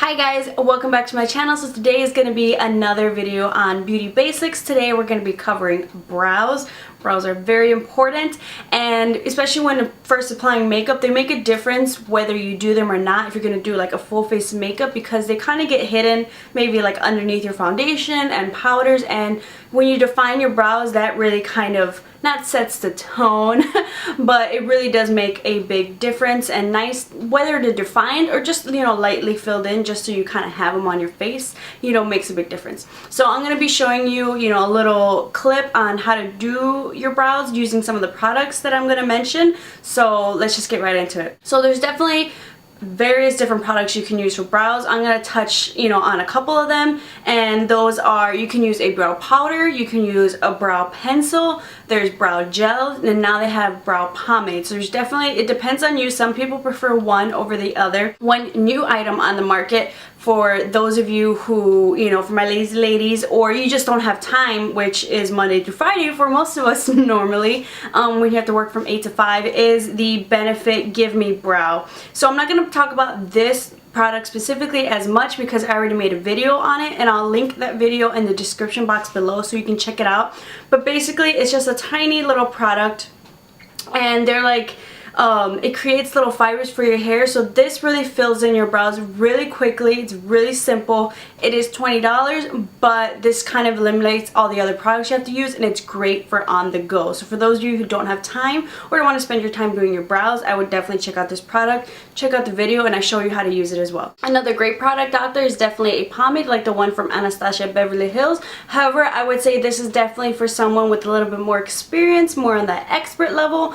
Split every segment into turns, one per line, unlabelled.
Hi guys, welcome back to my channel. So today is going to be another video on beauty basics. Today we're going to be covering brows. Brows are very important, and especially when first applying makeup, they make a difference whether you do them or not if you're going to do like a full face makeup, because they kind of get hidden maybe like underneath your foundation and powders, and when you define your brows that really kind of not sets the tone but it really does make a big difference, and nice whether to define or just, you know, lightly filled in just so you kind of have them on your face, you know, makes a big difference. So I'm going to be showing you, you know, a little clip on how to do your brows using some of the products that I'm going to mention. So let's just get right into it. So there's definitely various different products you can use for brows. I'm going to touch, you know, on a couple of them, and those are, you can use a brow powder, you can use a brow pencil, there's brow gel, and now they have brow pomade. So there's definitely, it depends on you. Some people prefer one over the other. One new item on the market for those of you who, you know, for my lazy ladies, or you just don't have time, which is Monday through Friday for most of us normally, when you have to work from 8 to 5, is the Benefit Give Me Brow. So I'm not going to talk about this product specifically as much because I already made a video on it, and I'll link that video in the description box below so you can check it out. But basically it's just a tiny little product, and they're like, it creates little fibers for your hair, so this really fills in your brows really quickly. It's really simple. It is $20, but this kind of eliminates all the other products you have to use, and it's great for on the go. So for those of you who don't have time or don't want to spend your time doing your brows, I would definitely check out this product. Check out the video and I show you how to use it as well. Another great product out there is definitely a pomade like the one from Anastasia Beverly Hills. However, I would say this is definitely for someone with a little bit more experience, more on that expert level,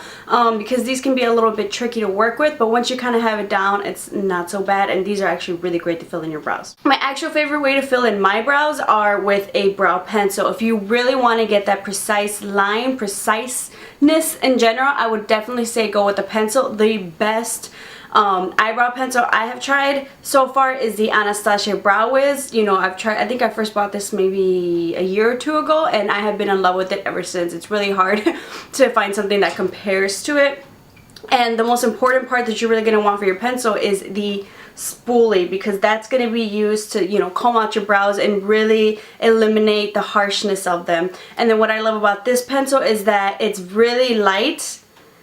because these can be a little bit tricky to work with, but once you kind of have it down, it's not so bad, and these are actually really great to fill in your brows. My actual favorite way to fill in my brows are with a brow pencil. If you really want to get that precise line, preciseness in general, I would definitely say go with the pencil. The best eyebrow pencil I have tried so far is the Anastasia Brow Wax. You know, I've tried, I think I first bought this maybe a year or two ago, and I have been in love with it ever since. It's really hard to find something that compares to it. And the most important part that you're really going to want for your pencil is the spoolie, because that's going to be used to, you know, comb out your brows and really eliminate the harshness of them. And then what I love about this pencil is that it's really light.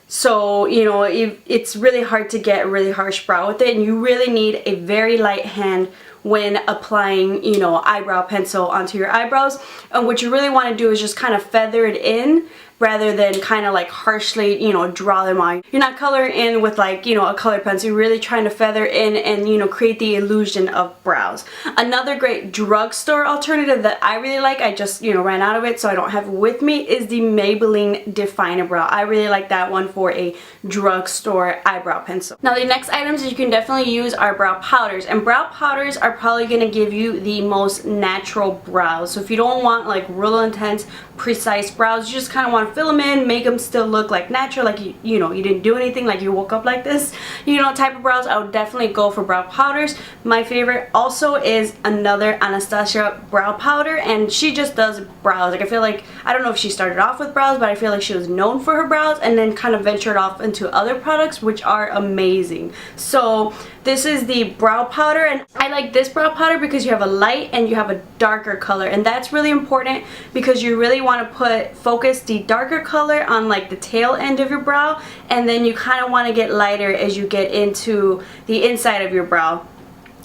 So, you know, it's really hard to get a really harsh brow with it, and you really need a very light hand when applying, you know, eyebrow pencil onto your eyebrows. And what you really want to do is just kind of feather it in rather than kind of like harshly, you know, draw them on. You're not coloring in with like, you know, a color pencil. You're really trying to feather in and, you know, create the illusion of brows. Another great drugstore alternative that I really like, I just, you know, ran out of it so I don't have it with me, is the Maybelline Definer Brow. I really like that one for a drugstore eyebrow pencil. Now the next items that you can definitely use are brow powders, and brow powders are probably going to give you the most natural brows. So if you don't want like real intense precise brows, you just kind of want to fill them in, make them still look like natural, like you know, you didn't do anything, like you woke up like this, you know, type of brows, I would definitely go for brow powders. My favorite also is another Anastasia brow powder, and she just does brows. Like, I feel like, I don't know if she started off with brows, but I feel like she was known for her brows and then kind of ventured off into other products which are amazing. So this is the brow powder, and I like this brow powder because you have a light and you have a darker color, and that's really important because you really want to focus the darker color on like the tail end of your brow, and then you kind of want to get lighter as you get into the inside of your brow.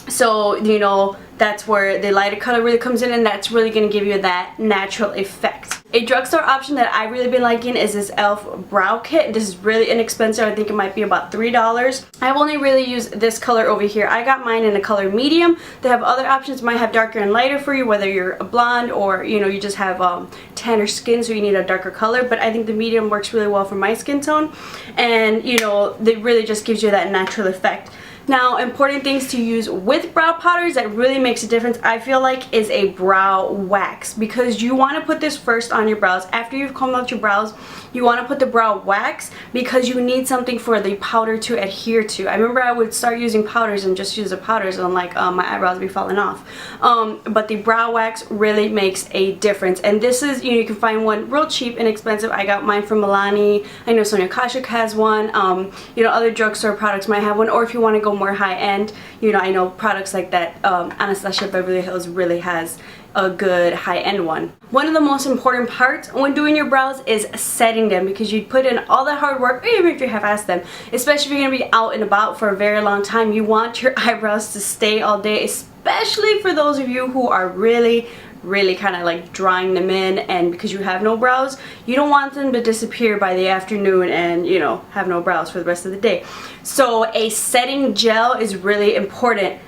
So, you know, that's where the lighter color really comes in, and that's really going to give you that natural effect. A drugstore option that I've really been liking is this e.l.f. brow kit. This is really inexpensive. I think it might be about $3. I've only really used this color over here. I got mine in a color medium. They have other options, might have darker and lighter for you, whether you're a blonde or, you know, you just have tanner skin, so you need a darker color. But I think the medium works really well for my skin tone, and, you know, it really just gives you that natural effect. Now, important things to use with brow powders that really makes a difference, I feel like, is a brow wax, because you want to put this first on your brows. After you've combed out your brows, you want to put the brow wax because you need something for the powder to adhere to. I remember I would start using powders and just use the powders, and like my eyebrows would be falling off. But the brow wax really makes a difference, and this is, you know, you can find one real cheap, inexpensive. I got mine from Milani. I know Sonia Kashuk has one. You know, other drugstore products might have one, or if you want to go little more high-end. You know, I know products like that, Anastasia Beverly Hills really has a good high-end one. One of the most important parts when doing your brows is setting them, because you put in all that hard work, or even if you half-assed them, especially if you're going to be out and about for a very long time. You want your eyebrows to stay all day, especially for those of you who are really kind of like drawing them in, and because you have no brows, you don't want them to disappear by the afternoon and, you know, have no brows for the rest of the day. So a setting gel is really important.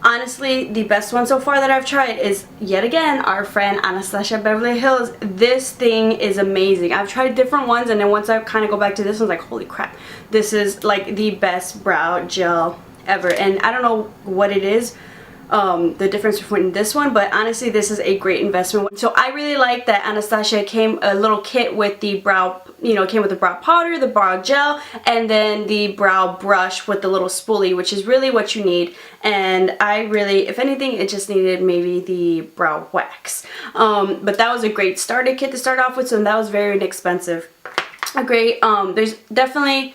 Honestly, the best one so far that I've tried is, yet again, our friend Anastasia Beverly Hills. This thing is amazing. I've tried different ones, and then once I kind of go back to this one, I was like, holy crap, this is like the best brow gel ever. And I don't know what it is, the difference between this one, but honestly this is a great investment. So I really like that Anastasia came a little kit with the brow, you know, came with the brow powder, the brow gel, and then the brow brush with the little spoolie, which is really what you need. And I really, if anything, it just needed maybe the brow wax. But that was a great starter kit to start off with, so that was very inexpensive. A great, there's definitely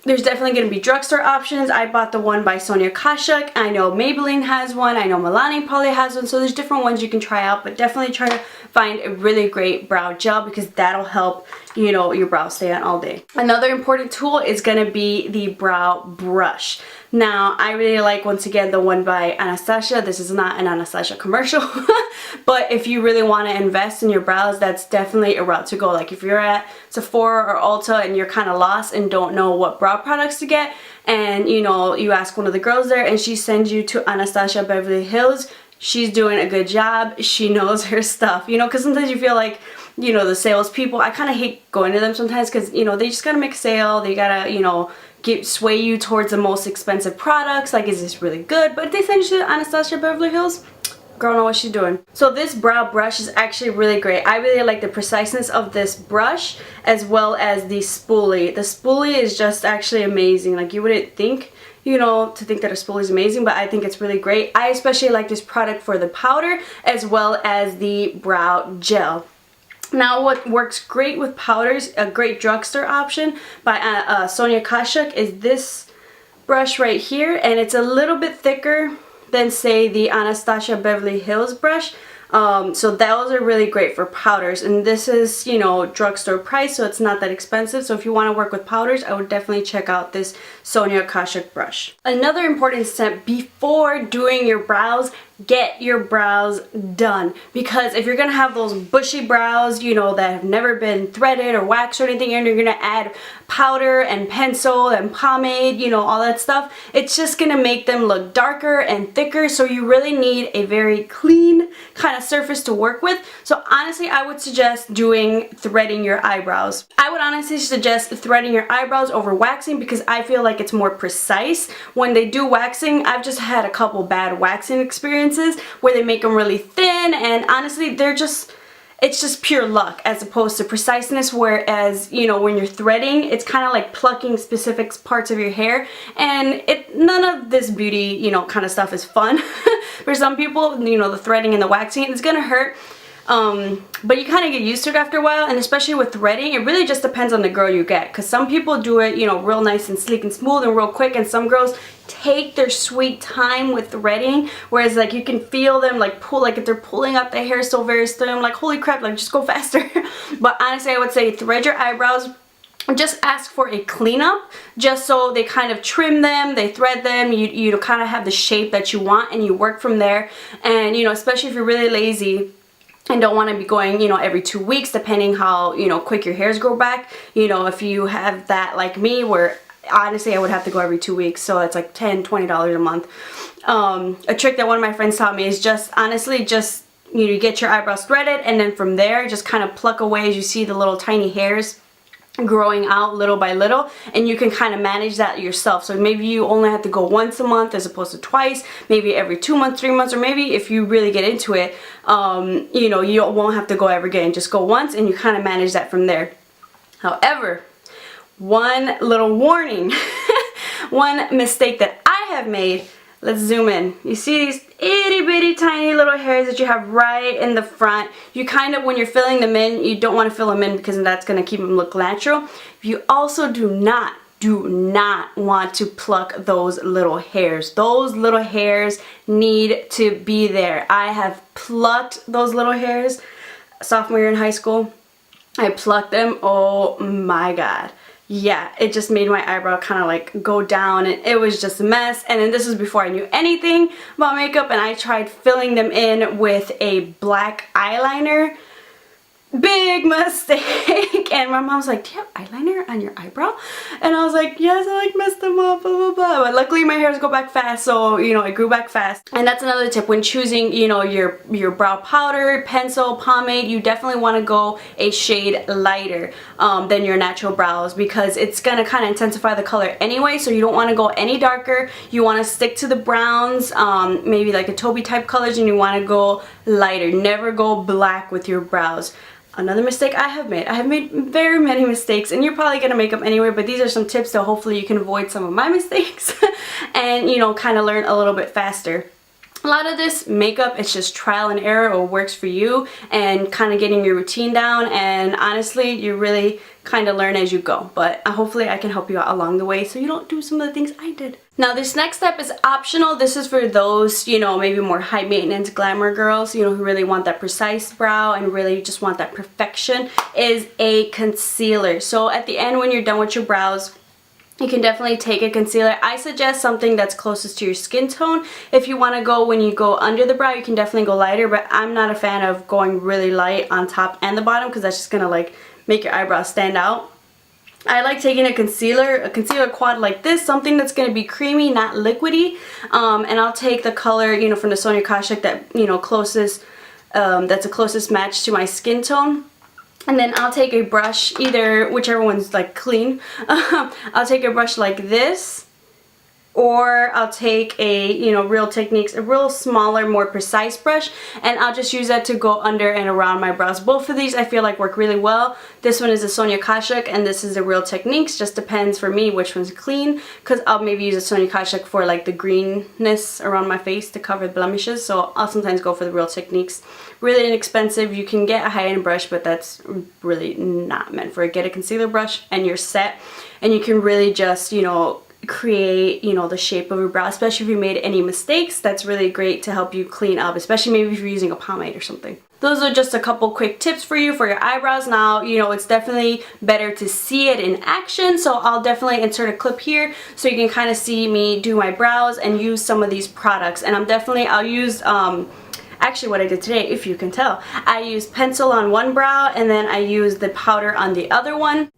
going to be drugstore options. I bought the one by Sonia Kashuk. I know Maybelline has one. I know Milani probably has one. So there's different ones you can try out, but definitely try to find a really great brow gel, because that'll help, you know, your brows stay on all day. Another important tool is going to be the brow brush. Now, I really like, once again, the one by Anastasia. This is not an Anastasia commercial, but if you really want to invest in your brows, that's definitely a route to go. Like if you're at Sephora or Ulta and you're kind of lost and don't know what brow products to get, and you know, you ask one of the girls there and she sends you to Anastasia Beverly Hills, she's doing a good job. She knows her stuff, you know, because sometimes you feel like, you know, the salespeople, I kind of hate going to them sometimes, because, you know, they just gotta make a sale. They gotta, you know, sway you towards the most expensive products. Like, is this really good? But if they send you to Anastasia Beverly Hills, girl know what she's doing. So this brow brush is actually really great. I really like the preciseness of this brush, as well as the spoolie. The spoolie is just actually amazing. Like, you wouldn't think, you know, to think that a spoolie is amazing, but I think it's really great. I especially like this product for the powder as well as the brow gel. Now, what works great with powders, a great drugstore option by Sonia Kashuk, is this brush right here, and it's a little bit thicker than, say, the Anastasia Beverly Hills brush. So those are really great for powders, and this is, you know, drugstore price, so it's not that expensive. So if you want to work with powders, I would definitely check out this Sonia Kashuk brush. Another important step before doing your brows, get your brows done, because if you're gonna have those bushy brows, you know, that have never been threaded or waxed or anything, and you're gonna add powder and pencil and pomade, you know, all that stuff, it's just gonna make them look darker and thicker. So you really need a very clean kind of surface to work with. So honestly, I would suggest threading your eyebrows. I would honestly suggest threading your eyebrows over waxing, because I feel like it's more precise. When they do waxing, I've just had a couple bad waxing experiences where they make them really thin, and honestly, it's just pure luck as opposed to preciseness. Whereas, you know, when you're threading, it's kind of like plucking specific parts of your hair, and none of this beauty, you know, kind of stuff is fun. For some people, you know, the threading and the waxing, it's gonna hurt. But you kind of get used to it after a while, and especially with threading, it really just depends on the girl you get, because some people do it, you know, real nice and sleek and smooth and real quick, and some girls take their sweet time with threading, whereas like you can feel them like pull, like if they're pulling up the hair so very slow, I'm like, holy crap, like just go faster. But honestly, I would say thread your eyebrows. Just ask for a cleanup, just so they kind of trim them, they thread them, you kind of have the shape that you want, and you work from there. And you know, especially if you're really lazy and don't want to be going, you know, every 2 weeks, depending how, you know, quick your hairs grow back. You know, if you have that like me, where honestly I would have to go every 2 weeks, so it's like $10–20 a month. A trick that one of my friends taught me is just, honestly, just, you know, get your eyebrows threaded, and then from there just kind of pluck away as you see the little tiny hairs growing out little by little, and you can kind of manage that yourself. So maybe you only have to go once a month as opposed to twice, maybe every 2 months, 3 months, or maybe if you really get into it, you know, you won't have to go ever again. Just go once and you kind of manage that from there. However, one little warning, one mistake that I have made. Let's zoom in. You see these itty bitty tiny little hairs that you have right in the front. You kind of, when you're filling them in, you don't want to fill them in because that's going to keep them look natural. You also do not do not want to pluck those little hairs. Those little hairs need to be there. I have plucked those little hairs sophomore year in high school. I plucked them. Oh my god. Yeah, it just made my eyebrow kind of like go down, and it was just a mess. And then this was before I knew anything about makeup, and I tried filling them in with a black eyeliner. Big mistake. And my mom's like, do you have eyeliner on your eyebrow? And I was like, yes, I like messed them up, blah blah blah. But luckily my hairs go back fast, so you know, it grew back fast. And that's another tip when choosing, you know, your brow powder, pencil, pomade. You definitely want to go a shade lighter than your natural brows, because it's gonna kind of intensify the color anyway. So you don't want to go any darker. You want to stick to the browns, maybe like a taupey type colors, and you want to go lighter. Never go black with your brows. Another mistake I have made very many mistakes, and you're probably gonna make them anyway, but these are some tips that hopefully you can avoid some of my mistakes and, you know, kind of learn a little bit faster. A lot of this makeup, it's just trial and error, or works for you, and kind of getting your routine down, and honestly, you really kind of learn as you go. But hopefully I can help you out along the way so you don't do some of the things I did. Now this next step is optional. This is for those, you know, maybe more high maintenance glamour girls, you know, who really want that precise brow and really just want that perfection, is a concealer. So at the end when you're done with your brows, you can definitely take a concealer. I suggest something that's closest to your skin tone. If you want to go, when you go under the brow, you can definitely go lighter, but I'm not a fan of going really light on top and the bottom, because that's just gonna like make your eyebrows stand out. I like taking a concealer quad like this, something that's going to be creamy, not liquidy, and I'll take the color, you know, from the Sonia Kashuk that, you know, closest, that's the closest match to my skin tone. And then I'll take a brush, either whichever one's like clean. I'll take a brush like this, or I'll take a, you know, Real Techniques, a real smaller, more precise brush, and I'll just use that to go under and around my brows. Both of these I feel like work really well. This one is a Sonia Kashuk, and this is a Real Techniques. Just depends for me which one's clean, because I'll maybe use a Sonia Kashuk for like the greenness around my face to cover the blemishes, so I'll sometimes go for the Real Techniques. Really inexpensive. You can get a high-end brush, but that's really not meant for it. Get a concealer brush and you're set, and you can really just, you know, create, you know, the shape of your brow. Especially if you made any mistakes, that's really great to help you clean up, especially maybe if you're using a pomade or something. Those are just a couple quick tips for you for your eyebrows. Now, you know, it's definitely better to see it in action, so I'll definitely insert a clip here so you can kind of see me do my brows and use some of these products. And I'll use actually what I did today, if you can tell, I used pencil on one brow, and then I used the powder on the other one.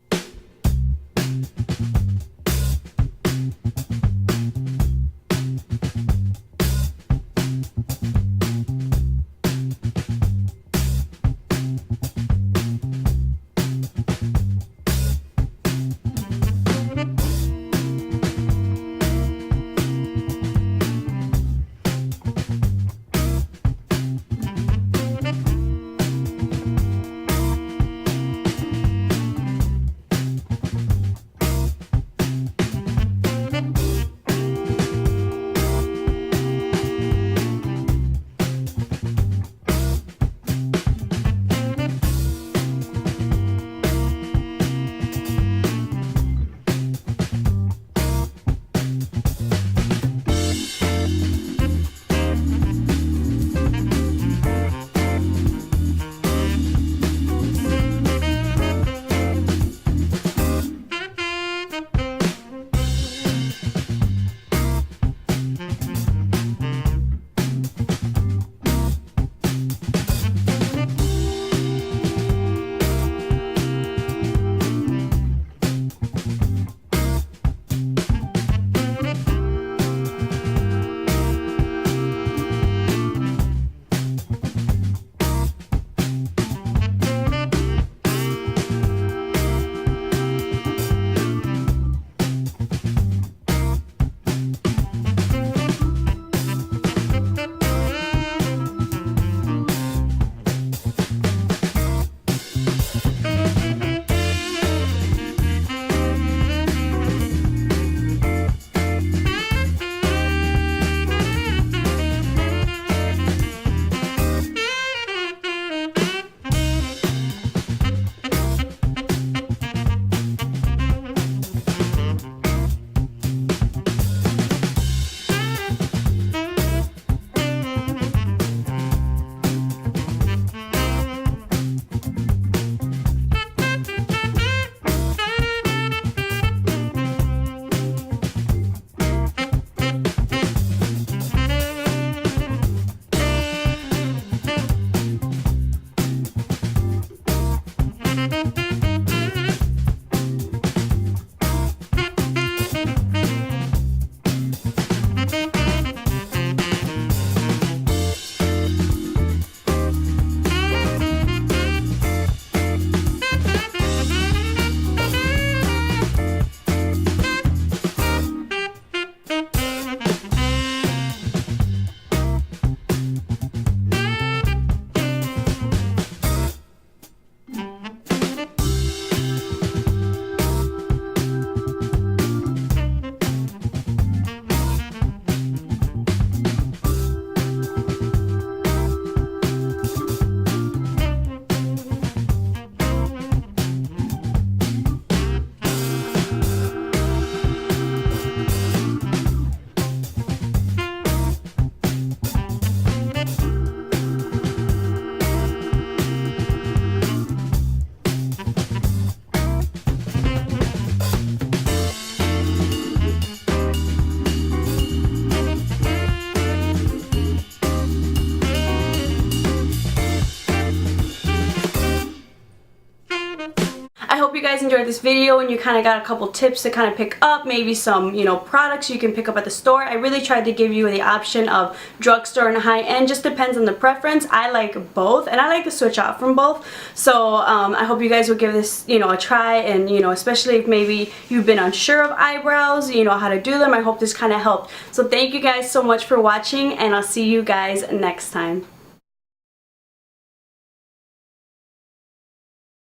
guys enjoyed this video and you kind of got a couple tips to kind of pick up, maybe some, you know, products you can pick up at the store. I really tried to give you the option of drugstore and high-end. Just depends on the preference. I like both, and I like to switch out from both. So I hope you guys will give this, you know, a try, and, you know, especially if maybe you've been unsure of eyebrows, you know, how to do them. I hope this kind of helped. So thank you guys so much for watching, and I'll see you guys next time.